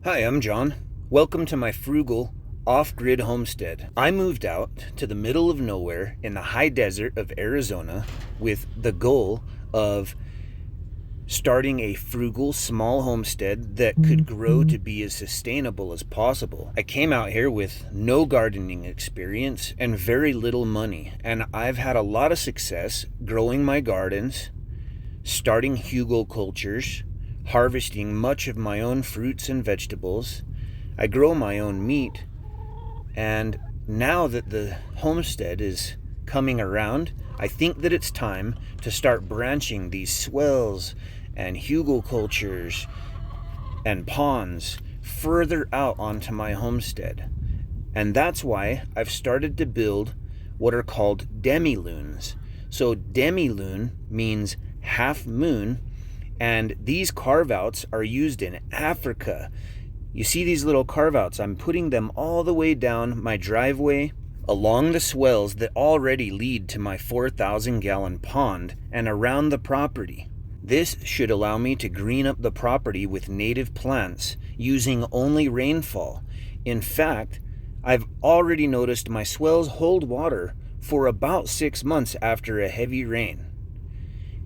Hi, I'm John. Welcome to my frugal, off-grid homestead. I moved out to the middle of nowhere in the high desert of Arizona with the goal of starting a frugal, small homestead that could grow to be as sustainable as possible. I came out here with no gardening experience and very little money, and I've had a lot of success growing my gardens, starting hugelkultures, harvesting much of my own fruits and vegetables. I grow my own meat, and now that the homestead is coming around, I think that it's time to start branching these swells and hugelkultures and ponds further out onto my homestead. And that's why I've started to build what are called Demi Lunes. So Demi Lune means half moon, and these carve-outs are used in Africa. You see these little carve-outs? I'm putting them all the way down my driveway, along the swells that already lead to my 4,000-gallon pond, and around the property. This should allow me to green up the property with native plants using only rainfall. In fact, I've already noticed my swells hold water for about 6 months after a heavy rain.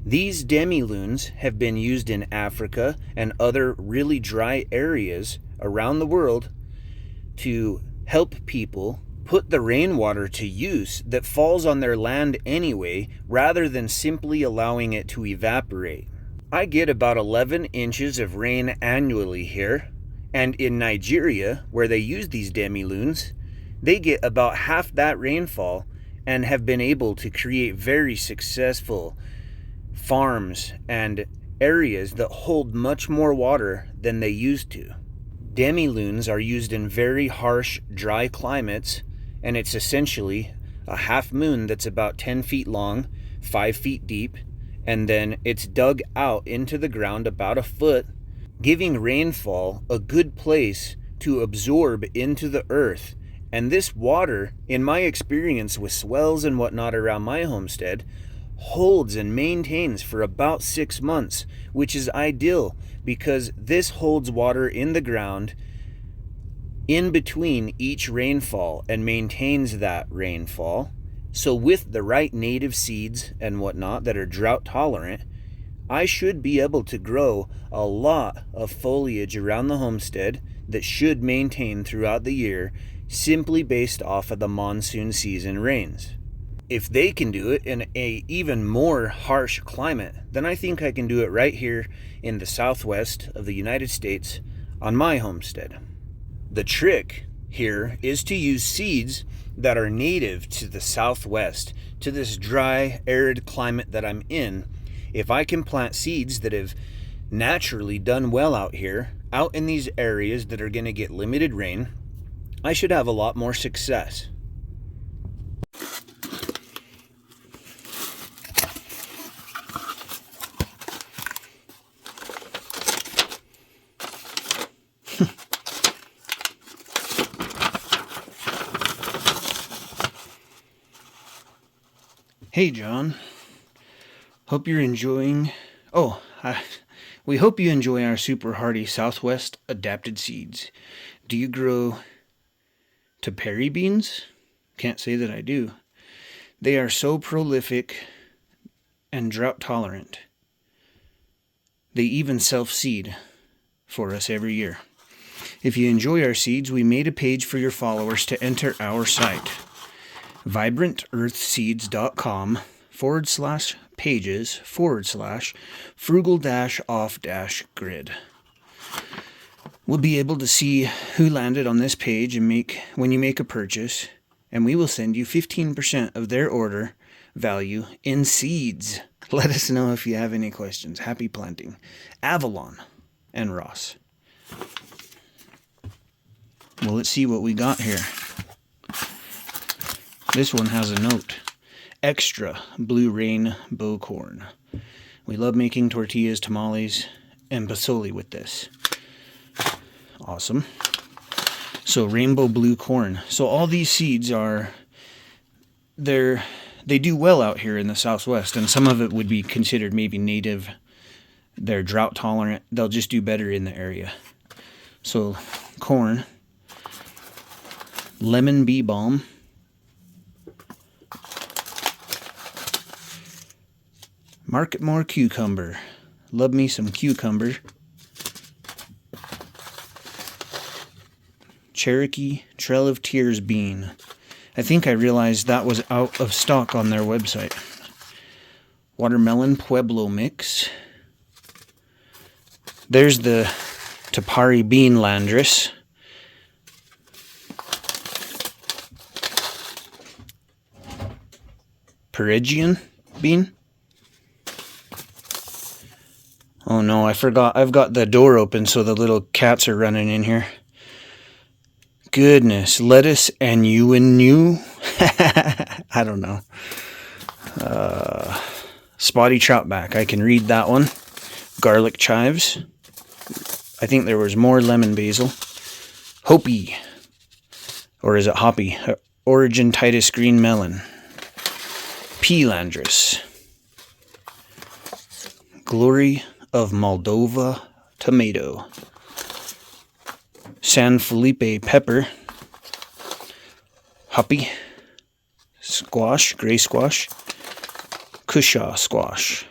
These demi-lunes have been used in Africa and other really dry areas around the world to help people put the rainwater to use that falls on their land anyway, rather than simply allowing it to evaporate. I get about 11 inches of rain annually here, and in Nigeria, where they use these demi-lunes, they get about half that rainfall and have been able to create very successful farms and areas that hold much more water than they used to. Demi-lunes are used in very harsh, dry climates, and it's essentially a half moon that's about 10 feet long, 5 feet deep, and then it's dug out into the ground about a foot, giving rainfall a good place to absorb into the earth. And this water, in my experience with swells and whatnot around my homestead, holds and maintains for about 6 months, which is ideal because this holds water in the ground in between each rainfall and maintains that rainfall. So with the right native seeds and whatnot that are drought tolerant, I should be able to grow a lot of foliage around the homestead that should maintain throughout the year, simply based off of the monsoon season rains. If they can do it in a even more harsh climate, then I think I can do it right here in the southwest of the United States on my homestead. The trick here is to use seeds that are native to the southwest, to this dry, arid climate that I'm in. If I can plant seeds that have naturally done well out here, out in these areas that are going to get limited rain, I should have a lot more success. Hey, John. Hope you're enjoying... we hope you enjoy our super hardy Southwest adapted seeds. Do you grow Tepary beans? Can't say that I do. They are so prolific and drought tolerant. They even self-seed for us every year. If you enjoy our seeds, we made a page for your followers to enter our site. vibrantearthseeds.com/pages/frugal-off-grid. We'll be able to see who landed on this page and when you make a purchase, and we will send you 15% of their order value in seeds. Let us know if you have any questions. Happy planting. Avalon and Ross. Well, let's see what we got here. This one has a note. Extra blue rainbow corn. We love making tortillas, tamales, and pozole with this. Awesome. So rainbow blue corn. So all these seeds they do well out here in the Southwest, and some of it would be considered maybe native. They're drought tolerant. They'll just do better in the area. So corn, lemon bee balm, Market More cucumber. Love me some cucumber. Cherokee Trail of Tears bean. I think I realized that was out of stock on their website. Watermelon Pueblo mix. There's the Tapari bean landris. Perugian bean. Oh no, I forgot. I've got the door open so the little cats are running in here. Goodness, lettuce and you and new. I don't know. Spotty troutback. I can read that one. Garlic chives. I think there was more lemon basil. Hopi. Or is it hoppy? Origin Titus green melon. Pea landris. Glory of Moldova tomato. San Felipe pepper. Hoppy. Squash, gray squash. Cushaw squash.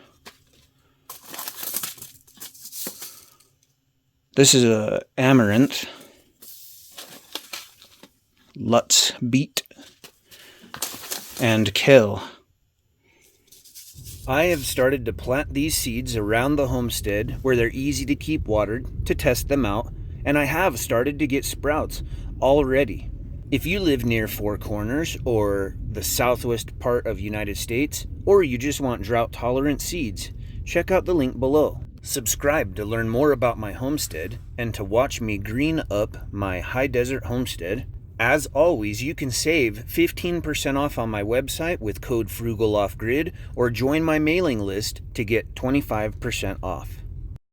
This is a amaranth. Lutz beet. And kale. I have started to plant these seeds around the homestead where they're easy to keep watered to test them out, and I have started to get sprouts already. If you live near Four Corners or the southwest part of United States, or you just want drought-tolerant seeds, check out the link below. Subscribe to learn more about my homestead and to watch me green up my high desert homestead. As always, you can save 15% off on my website with code FRUGALOFFGRID or join my mailing list to get 25% off.